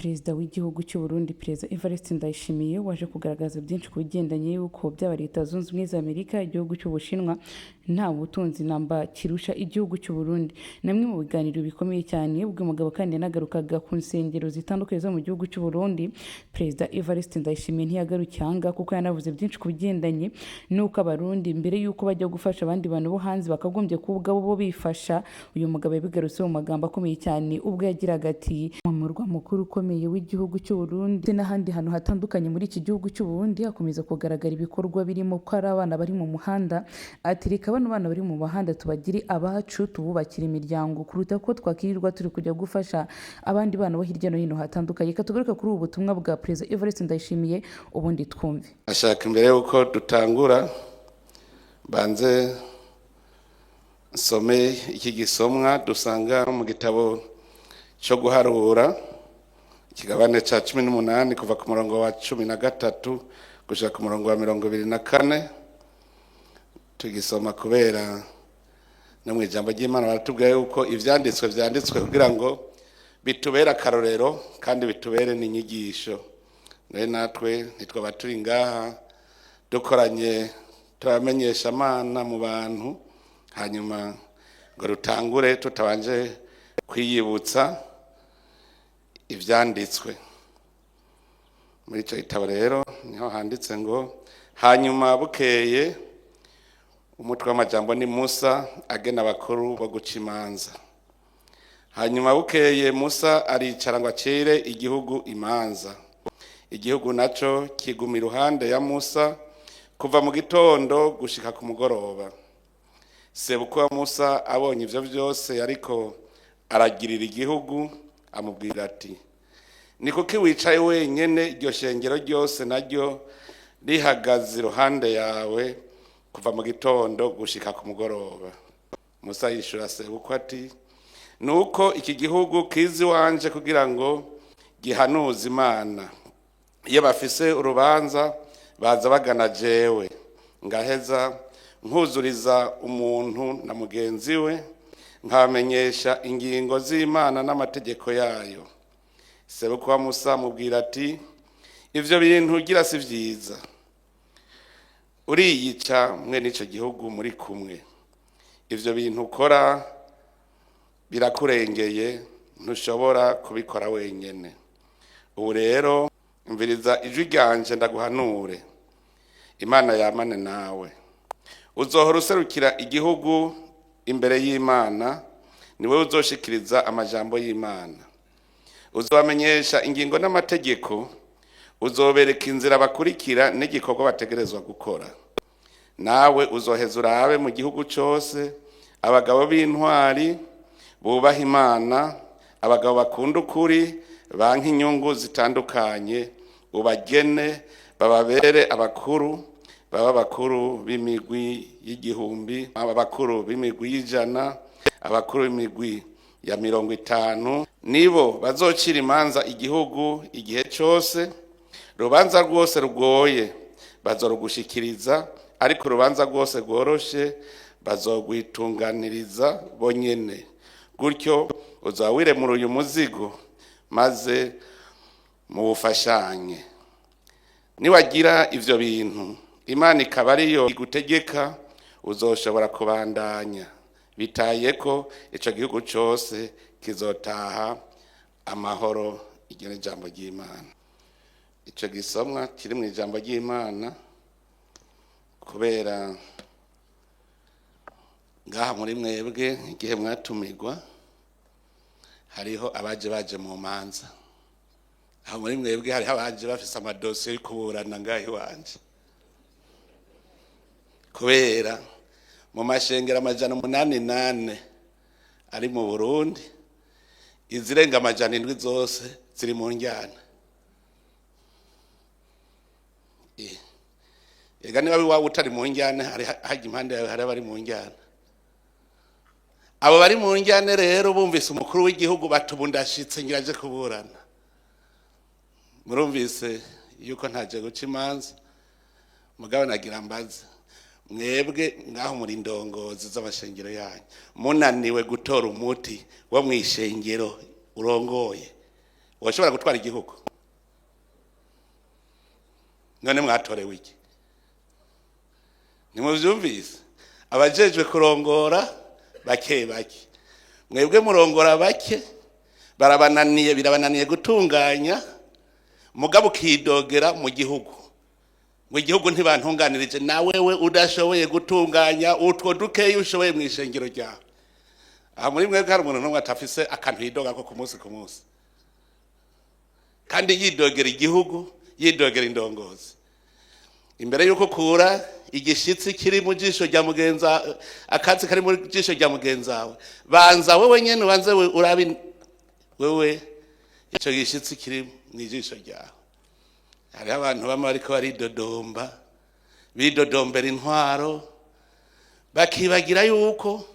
perezida w'igihugu cy'u Burundi perezida Evariste Ndayishimiye waje kugaragaza byinshi ku bigendanye y'uko byaba Leta Zunze Ubumwe za Amerika igihugu cy'Ubushinwa nta butunzi namba kirusha igihugu cy'u Burundi. Namwe mu biganiro bikomeye cyane ubwo mugabo kandi yanagarukaga ku nsengero zitandukanye zo mu gihugu cy'u Burundi. Perezida Evariste Ndayishimiye ntiyagarucyanga kuko yanavuze byinshi ku bigendanye n'uko abarundi mbere y'uko bajya gufasha abandi bantu bo hanze bakagombye kubwa bo bifasha. Uyu mugabo yabigarutse mu magambo akomeye cyane ubwo yagiraga ati mu murwa mukuru ukomeye w'igihugu cy'u Burundi n'ahandi hantu hatandukanye muri iki gihugu cy'u Burundi hakomeza kugaragara ibikorwa birimo ko ari abana bari mu muhanda. Ati reka bano bana bari mu muhanda tubagire abacu tububakira imiryango kuruta ko twakirirwa turi kujya gufasha abandi bana bo hirya no hino hatandukanye. Katugaruka kuri ubu butumwa bwa perezida Evariste Ndayishimiye ubundi twumve. Ashaka imbere yuko dutangura banze some iki gisomwa dusanga mu gitabo cyo guharura ikigabane ca 18 kuva ku murongo wa 13 gushika ku murongo wa 24. Tugisoma kubera no mu ijambo ry'Imana baratubwira yuko ivyanditswe kugira ngo bitubera akarorero kandi bitubere n'inyigisho. Natwe nitwa baturi ngaha dukoranye turamenyesha Imana mu bantu hanyuma ngo rutangure tutabanje kwiyibutsa ivyanditswe. Muri ico gitabo rero niho handitse ngo hanyuma bukeye umutwe w'amajambo ni Musa agena abakuru bo guca imanza. Hanyuma bukeye Musa aricara ngo acire igihugu imanza. Igihugu naco kiguma iruhande ya Musa kuva mu gitondo gushika ku mugoroba. Sebukwe wa Musa abonye ivyo byose ariko aragirira igihugu amubwira ati ni kuki wicaye wenyene iryo shengero ryose naryo rihagaze iruhande yawe kuva mu gitondo gushika ku mugoroba. Musa yishura sebukwe ati nuko iki gihugu kizi wanje kugira ngo gihanuze Imana. Iyo bafise urubanza baza bagana jewe ngaheza nkuzuriza umuntu na mugenzi we nkabamenyesha ingingo z'Imana n'amategeko yayo. Sebukwe wa Musa mubwira ati ivyo bintu ugira si vyiza, uriyica mwe n'ico gihugu muri kumwe. Ivyo bintu ukora birakurengeye ntushobora kubikora wenyene. Ubu rero umviriza ijwi ryanje ndaguhanure, Imana yamane nawe. Uzohora userukira igihugu imbere y'Imana, niwe uzoshikiriza amajambo y'Imana. Uzobamenyesha ingingo n'amategeko, uzobereka inzira bakurikira n'igikorwa bategerezwa gukora. Nawe uzoheza urabe mu gihugu cyose abagabo b'intwari bubaha Imana, abagabo bakunda ukuri, banki inyungu zitandukanye, ubagene bababere abakuru, baba bakuru b'imigwi y'igihumbi, abakuru b'imigwi y'ijana, abakuru b'imigwi ya 50. Nibo bazocira imanza igihugu igihe cyose. Rubanza rwose rugoye bazorugushikiriza, ariko rubanza rwose rworoshe bazogwitunganiriza bonyene. Gutyo uzawire muri uyu muzigo maze mubufashanye. Niwagira ivyo bintu Imana ikaba ariyo igutegeka, uzoshobora kubandanya. Bitaye ko ico gihugu cyose kizotaha amahoro. Iryo ni ijambo ry'Imana. Ico gisomwa kiri mu ijambo ry'Imana kubera ngaha muri mwebwe igihe mwatumirwa hariho abaje mu manza. Aho muri mwebwe hariho abaje bafise amadosiye yo kuburana ngaho iwanje, kubera mu mashengero 808 ari mu Burundi izirenga 700 zose ziri mu njyana. Ega niba wawe utari mu njyana hari impande yawe hari abari mu njyana. Abo bari mu njyane rero bumvise umukuru w'igihugu batubundashitse ngiraje kuburana. Murumvise yuko ntaje guca imanza, mugabo nagira mbaza mwebwe ngaho muri ndongozi z'abashengero yanyu munaniwe gutora umuti wo mwishengero urongoye woshobora gutwara igihugu? None mwatorewe iki? Nimuvyumvise? Abajejwe kurongora bake bake, mwebwe murongora bake, birabananiye gutunganya, mugabo ukidogera mu gihugu. Mu gihugu ntibantunganirije, na wewe udashoboye gutunganya utwo dukeyi ushoboye mu ishengero ryawe. Aha muri mwebwe hari umuntu n'umwe atafise akantu yidoga ko ku munsi kandi yidogera igihugu, yidogera indongozi. Imbere yuko kura igishitsi kiri mu jisho rya mugenza, akatsi kari mu jisho rya mugenzawe, banza wewe nyene ubanze urabi wewe ico gishitsi kiri mu jisho ryawe. Hari abantu bamwe bariko baridodomba, bidodombera intwaro, bakibagira yuko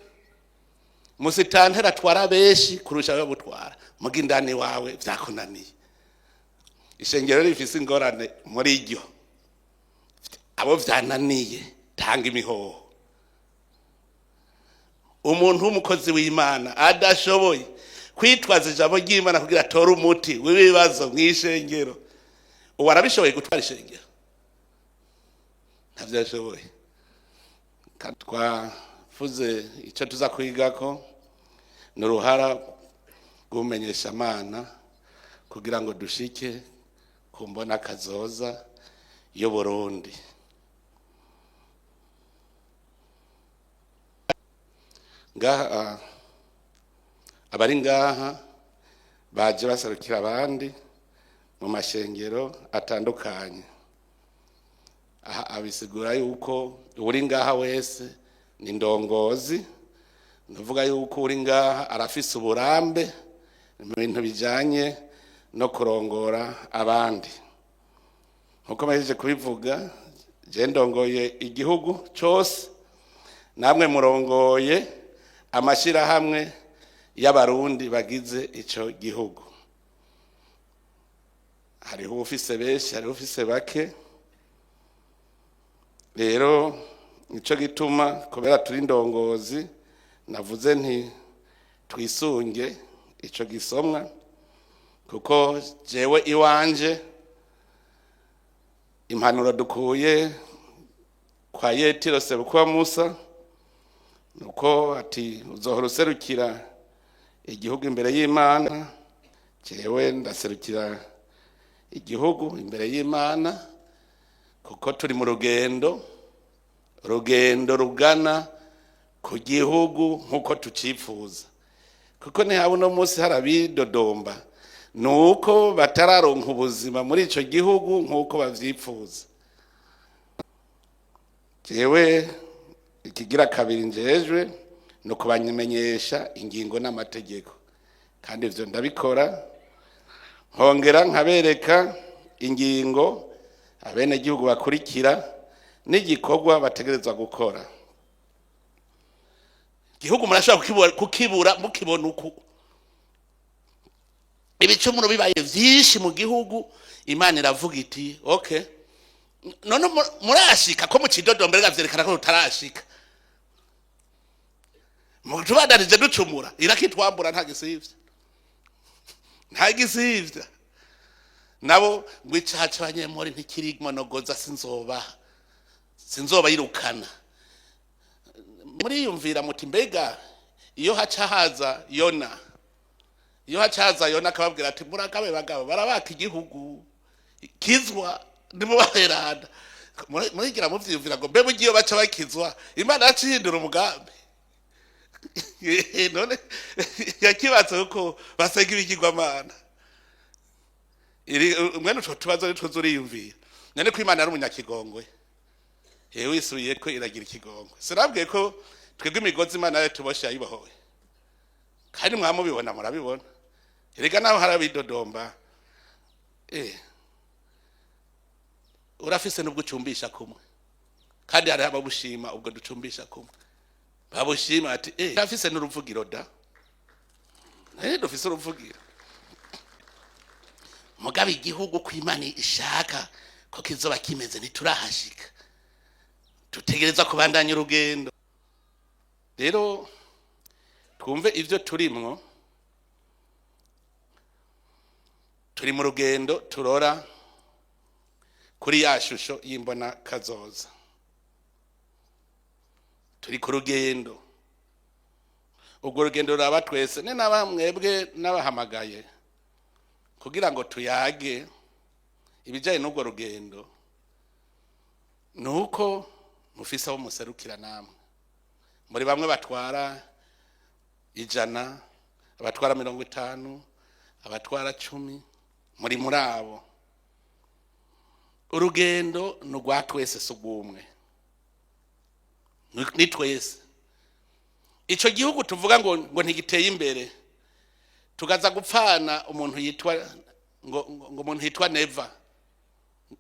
musitantera atwara benshi kurusha abo gutwara, muga indani wawe vyakunaniye. Ishengero rifise ingorane muri iryo, abo vyananiye tanga imihoho. Umuntu w'umukozi w'Imana adashoboye kwitwaza ijambo ry'Imana kugira atore umuti w'ibibazo mw'ishengero, ubu arabishoboye gutwara ishengero? Ntavyashoboye. Twavuze ico tuza kwigako n'uruhara rw'umenyesha Imana kugira ngo dushike ku mbona kazoza yo Burundi. Ngaha abari ngaha baje basarukira abandi mu mashengero atandukanye. Aha abisigura yuko uri ngaha wese ni ndongozi, ndavuga yuko uri ngaha arafise uburambe mu bintu bijanye no kurongora abandi. Nkuko mahejeje kubivuga, je ndongoye igihugu cyose, namwe murongoye amashirahamwe y'abarundi bagize ico gihugu. Hariho ufise benshi, hariho ufise bake. Rero nico gituma kubera turi ndongozi navuze nti twisunge ico gisomwa, kuko jewe iwanje impanuro dukuye kwa Yetiro Sebukwa Musa nuko ati uzohora userukira igihugu imbere y'Imana. Jewe ndaserukira igihugu imbere y'Imana kuko turi mu rugendo rugana ku gihugu nkuko tucifuza. Kuko ntihaba uno munsi harabidodomba nuko batararonka ubuzima muri ico gihugu nkuko bavyifuza. Jewe ikigira kabiri njejwe no kubamenyesha ingingo n'amategeko, kandi ivyo ndabikora, nkongera nkabereka ingingo abene gihugu bakurikira n'igikorwa bategerezwa gukora. Gihugu murashobora kukibura mukibona uku ibicumuro bibaye vyinshi mu gihugu, Imana iravuga iti okay, none murashika ko mucidodombere gavyerekana ko utarashika. Mutubadanije ducumura irakitwambura ntagisivya nabo ngwicaca abanyemori ntikiri monogoza sinzoba yirukana. Muriyumvira muti mbega iyo haca haza Yona akababwira ati muragabe bagabo barabaka igihugu kizwa nimubaherana, murigira muvyiyumvira ngo mbe mugiye baca bakizwa Imana yacihindura umugambi. None yakibatse uko basenga ibigirwamana. Mwene utwo tubazo nitwo uriyumvira. None ko Imana ari umunyakigongwe, wisubiye ko iragira ikigongwe. Sinabwiye ko twebwe imigozi Imana yatuboshe yayibohoye, kandi mwamubibona murabibona. Erega naho harabidodomba, urafise nubwo ucumbisha kumwe, kandi hari ababushima ubwo ducumbisha kumwe. Babushima ati urafise n'uruvugiro da, dufise uruvugiro. Mugabe igihugu ko Imana ishaka ko kizoba kimeze ntiturahashika, tutegereza kubandanya urugendo. Rero twumve ivyo turimwo. turi mu rugendo turora kuri ya shusho y'imbona kazoza. Turi ku rugendo, ubwo rugendo ruraba twese ni n'abamwebwe n'abahamagaye kugira ngo tuyage ibijyanye n'ubwo rugendo. Nuko mufise abo muserukira namwe, muri bamwe batwara 100, abatwara 50, abatwara 10, muri abo. Urugendo nugwa twese sugumwe, ni twese. Ico gihugu tuvuga ngo ntigiteye imbere, tugaza gupfana umuntu yitwa ngo umuntu yitwa Neva,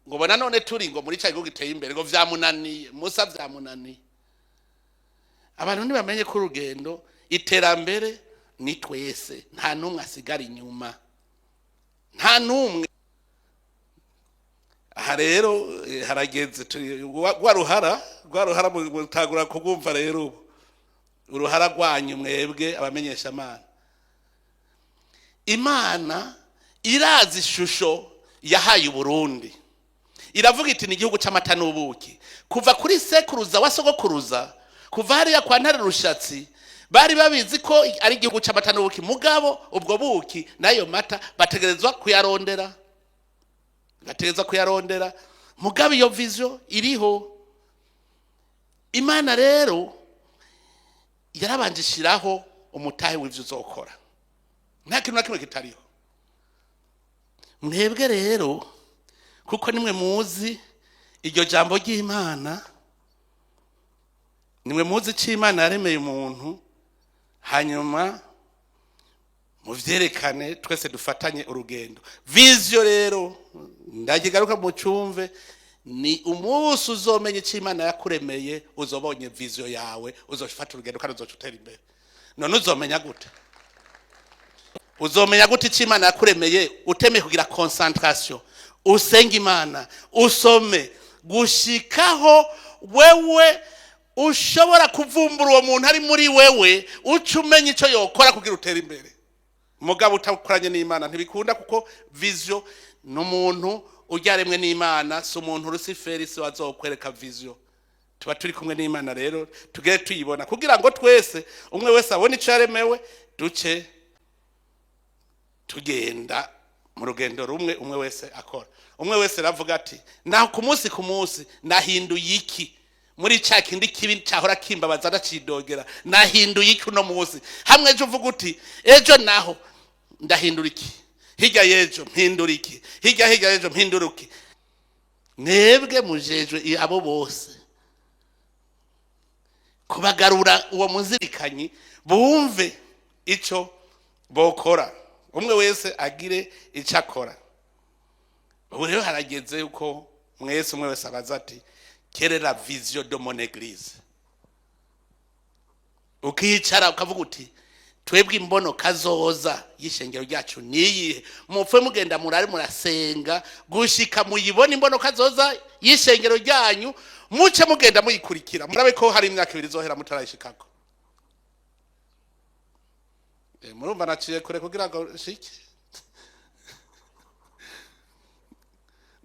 ngo bona none turi ngo muri cya gihugu giteye imbere, ngo vyamunaniye Musa, vyamunaniye. Abantu ntibamenye ko urugendo iterambere ni twese, nta numwe asigara inyuma, nta numwe. Aha rero harageze rwaruhara mutagura kugumva rero uruhara rwanyu mwebwe abamenyesha Imana irazi ishusho yahaye Uburundi. Iravuga iti ni igihugu c'amata n'ubuki. Kuva kuri sekuruza wa sogokuruza, kuva hariya kwa Ntare Rushatsi, bari babizi ko ari igihugu c'amata n'ubuki, mugabo ubwo buki nayo mata bategerezwa kuyarondera. Mugabo iyo vision iriho. Imana rero yarabanje shiraho umutahe w'ivyo uzokora, nta kintu na kimwe kitariho. Mwebwe rero kuko nimwe muzi iryo jambo ry'Imana, nimwe muzi ko Imana yaremeye umuntu, hanyuma muvyerekane twese dufatanye urugendo. Vision rero ndagigaruka mu cyumve, ni umunsi uzomenya icyo Imana yakuremeye, uzobonye vision yawe, uzofata urugendo kandi uzocutera imbere. None uzomenya gute? Uzomenya gute icyo Imana yakuremeye utemeye kugira concentration, usenga Imana, usome gushikaho wewe ushobora kuvumbura uwo muntu ari muri wewe, ucumenya icyo yokora kugira utere imbere. Mugabo utakoranye n'Imana ntibikunda, kuko vision n'umuntu uryaremwe n'Imana, so umuntu Luciferi se wazokwereka vision. Tuba turi kumwe n'Imana rero tugere tuyibona kugira ngo twese umwe wese abone icyo yaremewe, duce tugenda mu rugendo rumwe, umwe wese akora. Umwe wese ravuga ati naho ku munsi nahinduye iki muri cya kindi kibi cyahora kimbabaza ndacidogera, nahinduye iki uno munsi. Hamwe ejo uvuga uti ejo naho ndahindura iki, hirya yejo mpindura iki, hirya yejo mpindura iki. Mwebwe mujejwe abo bose kubagarura uwo muzirikanyi, bumve ico bokora, umwe wese agire icyo akora. Ubu rero harageze uko mwese umwe wese abaza ati quelle la vision de mon église. Ukicara ukavuga uti twebwe imbono kazoza y'ishengero ryacu niyihe. Mupfe mugenda murari murasenga gushika muyibona imbono kazoza y'ishengero ryanyu, muce mugenda muyikurikira, murabe ko hari imyaka 2 izohera mutarayishikako. Murumva naciye kure kugira ngo shike.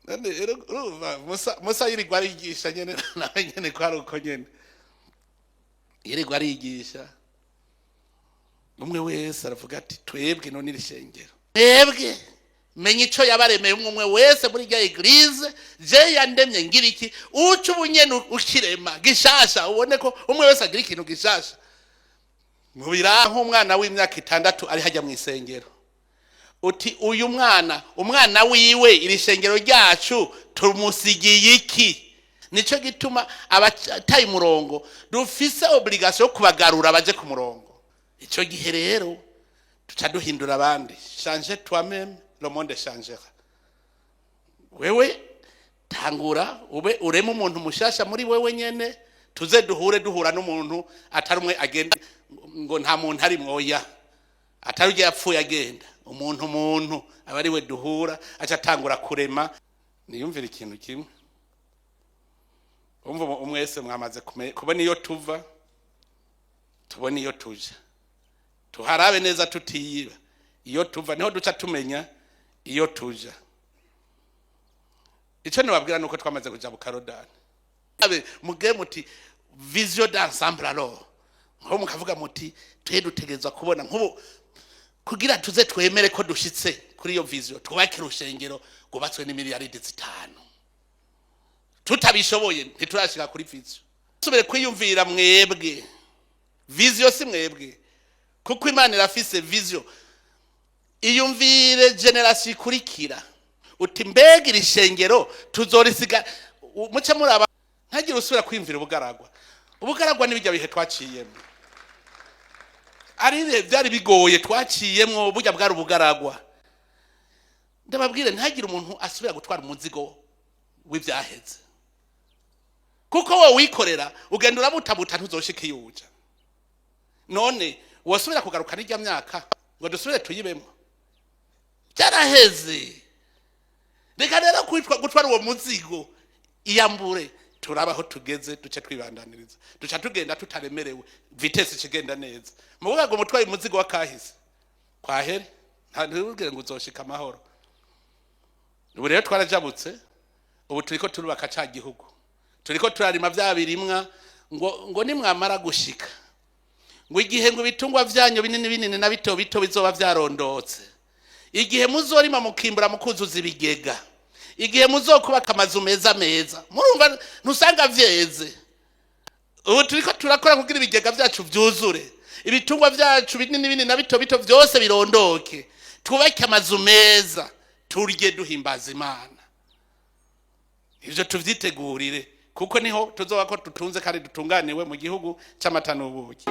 Nande urumva Musa yirirwa arigisha nyene nawe nyene kwari uko nyene. Yirirwa arigisha. Umwe wese aravuga ati twebwe none iri shengero. Twebwe menye ico yabaremeye umwe wese muri rya eglise, je yandemye ngira iki, ucu ubunyene ukirema gishasha, ubone ko umwe wese agira ikintu gishasha. Mubira nk'umwana w'imyaka 6 ari hajya mu isengero, uti uyu umwana wiwe iri shengero ryacu tumusigiye iki? Nico gituma abataye murongo dufise obligation yo kubagarura baje ku murongo. Ico gihe rero tuca duhindura abandi. Changer toi-même, le monde changera. Wewe tangura ube urema umuntu mushasha muri wewe nyene, tuze duhura n'umuntu atari umwe agenda ngo nta muntu ari mwoya, atari ujya yapfuye agenda. Umuntu abari we duhura aca tangura kurema. Niyumvira ikintu kimwe, umva umwese mwamaze kubona iyo tuva, tubona iyo tuje, tuharabe neza tutiyiba. Iyo tuva niho duca tumenya iyo tuja icyo nibabwira nuko twamaze kuja mu Karodani muge muti vision d'ensemble alors nko mukavuga muti twe dutegerezwa kubona nkubu kugira tuze twemere ko dushitse kuri iyo vision twubake urushengero rwubatswe n'imiliyaridi 5 tutabishoboye ntiturashika kuri vision subire kwiyumvira mwebwe vision si mwebwe kuko Imana irafise vision iyumvire generation ikurikira uti mbega iri shengero tuzorisiga muce muraba ntagira usubira kwimvira ubugaragwa n'ibijya bihe twaciyemo ari byari bigoye twaciyemo burya bwari ubugaragwa ndababwire ntagira umuntu asubira gutwara umuzigo w'ibyaheze kuko wowe wikorera ugenda urabutabuta ntuzoshike yuja none wasubira kugaruka n'ijya myaka ngo dusubire tuyibemo byaraheze reka rero gutwara uwo muzigo iyambure turabaho tugeze duce twibandaniriza duca tugenda tutaremerewe vitesse ikigenda neza muvuga ngo mutwaye umuzigo wa kahise kwahere ntabwo ngo uzoshika amahoro ubu rero twarajabutse ubu turiko turubaka ca gihugu turiko turarima bya birimwa ngo nimwamara gushika ngo igihe ngo bitungwa vyanyu binini na bito bizoba vyarondotse igihe muzorima mukimbura mukuzuza ibigega igihe muzokubaka amazu meza murumva ntusanga vyeze ubu turiko turakora kugira ibigega vyacu vyuzure ibitungwa vyacu binini na bito vyose birondoke twubake amazu meza turye duhimbaza Imana ivyo tuvyitegurire kuko niho tuzoba ko tutunze kandi dutunganiwe mu gihugu c'amata n'ubuki